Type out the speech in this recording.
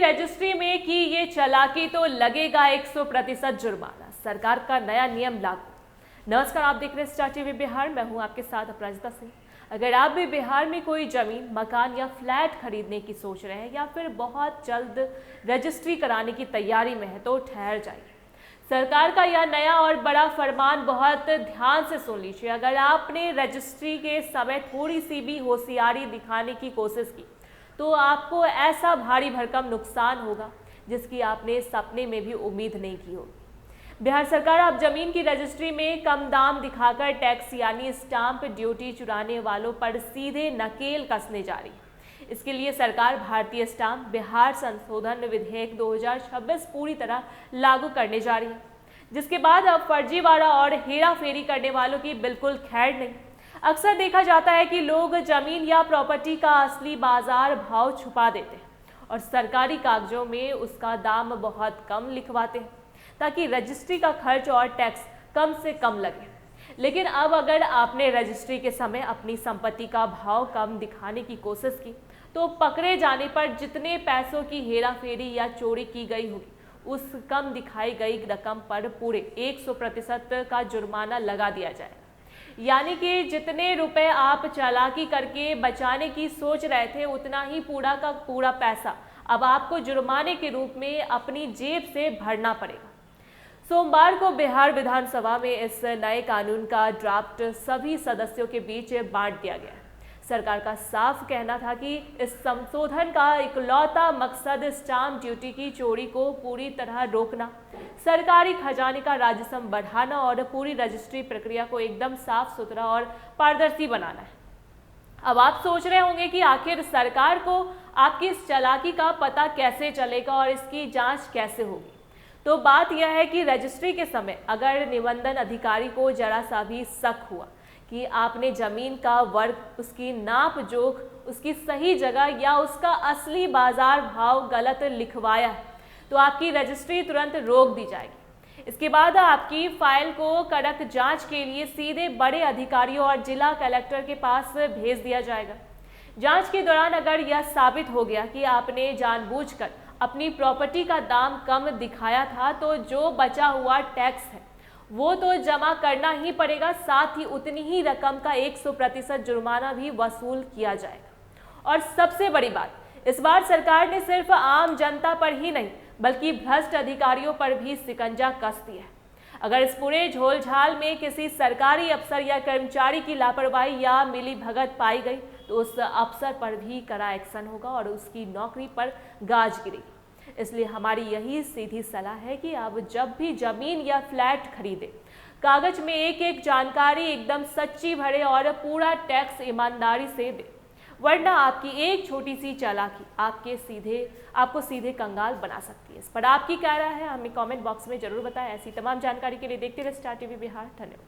Registry में की ये चालाकी तो लगेगा 100% जुर्माना। सरकार का नया नियम लागू। नमस्कार, आप देख रहे हैं स्टार टीवी बिहार। मैं हूं आपके साथ अपराजिता सिंह। अगर आप भी बिहार में कोई जमीन, मकान या फ्लैट खरीदने की सोच रहे हैं या फिर बहुत जल्द रजिस्ट्री कराने की तैयारी में है तो ठहर जाइए। सरकार का यह नया और बड़ा फरमान बहुत ध्यान से सुन लीजिए। अगर आपने रजिस्ट्री के समय थोड़ी सी भी होशियारी दिखाने की कोशिश की तो आपको ऐसा भारी भरकम नुकसान होगा जिसकी आपने सपने में भी उम्मीद नहीं की होगी। बिहार सरकार अब जमीन की रजिस्ट्री में कम दाम दिखाकर टैक्स यानी स्टाम्प ड्यूटी चुराने वालों पर सीधे नकेल कसने जा रही है। इसके लिए सरकार भारतीय स्टाम्प बिहार संशोधन विधेयक 2026 पूरी तरह लागू करने जा रही है, जिसके बाद अब फर्जीवाड़ा और हेरा फेरी करने वालों की बिल्कुल खैर नहीं। अक्सर देखा जाता है कि लोग जमीन या प्रॉपर्टी का असली बाजार भाव छुपा देते हैं और सरकारी कागजों में उसका दाम बहुत कम लिखवाते हैं ताकि रजिस्ट्री का खर्च और टैक्स कम से कम लगे। लेकिन अब अगर आपने रजिस्ट्री के समय अपनी संपत्ति का भाव कम दिखाने की कोशिश की तो पकड़े जाने पर जितने पैसों की हेरा फेरी या चोरी की गई होगी उस कम दिखाई गई रकम पर पूरे 100% का जुर्माना लगा दिया जाएगा। यानी कि जितने रुपए आप चालाकी करके बचाने की सोच रहे थे उतना ही पूरा का पूरा पैसा अब आपको जुर्माने के रूप में अपनी जेब से भरना पड़ेगा। सोमवार को बिहार विधानसभा में इस नए कानून का ड्राफ्ट सभी सदस्यों के बीच बांट दिया गया। सरकार का साफ कहना था कि इस संशोधन का इकलौता मकसद स्टाम्प ड्यूटी की चोरी को पूरी तरह रोकना, सरकारी खजाने का राजस्व बढ़ाना और पूरी रजिस्ट्री प्रक्रिया को एकदम साफ सुथरा और पारदर्शी बनाना है। अब आप सोच रहे होंगे कि आखिर सरकार को आपकी इस चालाकी का पता कैसे चलेगा और इसकी जांच कैसे होगी। तो बात यह है कि रजिस्ट्री के समय अगर निबंधन अधिकारी को जरा सा भी शक हुआ कि आपने जमीन का वर्ग, उसकी नाप जोख, उसकी सही जगह या उसका असली बाजार भाव गलत लिखवाया है तो आपकी रजिस्ट्री तुरंत रोक दी जाएगी। इसके बाद आपकी फाइल को कड़क जांच के लिए सीधे बड़े अधिकारियों और जिला कलेक्टर के पास भेज दिया जाएगा। जांच के दौरान अगर यह साबित हो गया कि आपने जानबूझकर अपनी प्रॉपर्टी का दाम कम दिखाया था तो जो बचा हुआ टैक्स है वो तो जमा करना ही पड़ेगा, साथ ही उतनी ही रकम का 100% जुर्माना भी वसूल किया जाएगा। और सबसे बड़ी बात, इस बार सरकार ने सिर्फ आम जनता पर ही नहीं बल्कि भ्रष्ट अधिकारियों पर भी शिकंजा कस दिया है। अगर इस पूरे झोलझाल में किसी सरकारी अफसर या कर्मचारी की लापरवाही या मिलीभगत पाई गई तो उस अफसर पर भी कड़ा एक्शन होगा और उसकी नौकरी पर गाज गिरेगी। इसलिए हमारी यही सीधी सलाह है कि आप जब भी जमीन या फ्लैट खरीदे कागज में एक एक जानकारी एकदम सच्ची भरे और पूरा टैक्स ईमानदारी से दे, वरना आपकी एक छोटी सी चालाकी आपको सीधे कंगाल बना सकती है। इस पर आपकी क्या राय है हमें कमेंट बॉक्स में जरूर बताएं। ऐसी तमाम जानकारी के लिए देखते रहिए स्टार टीवी बिहार। धन्यवाद।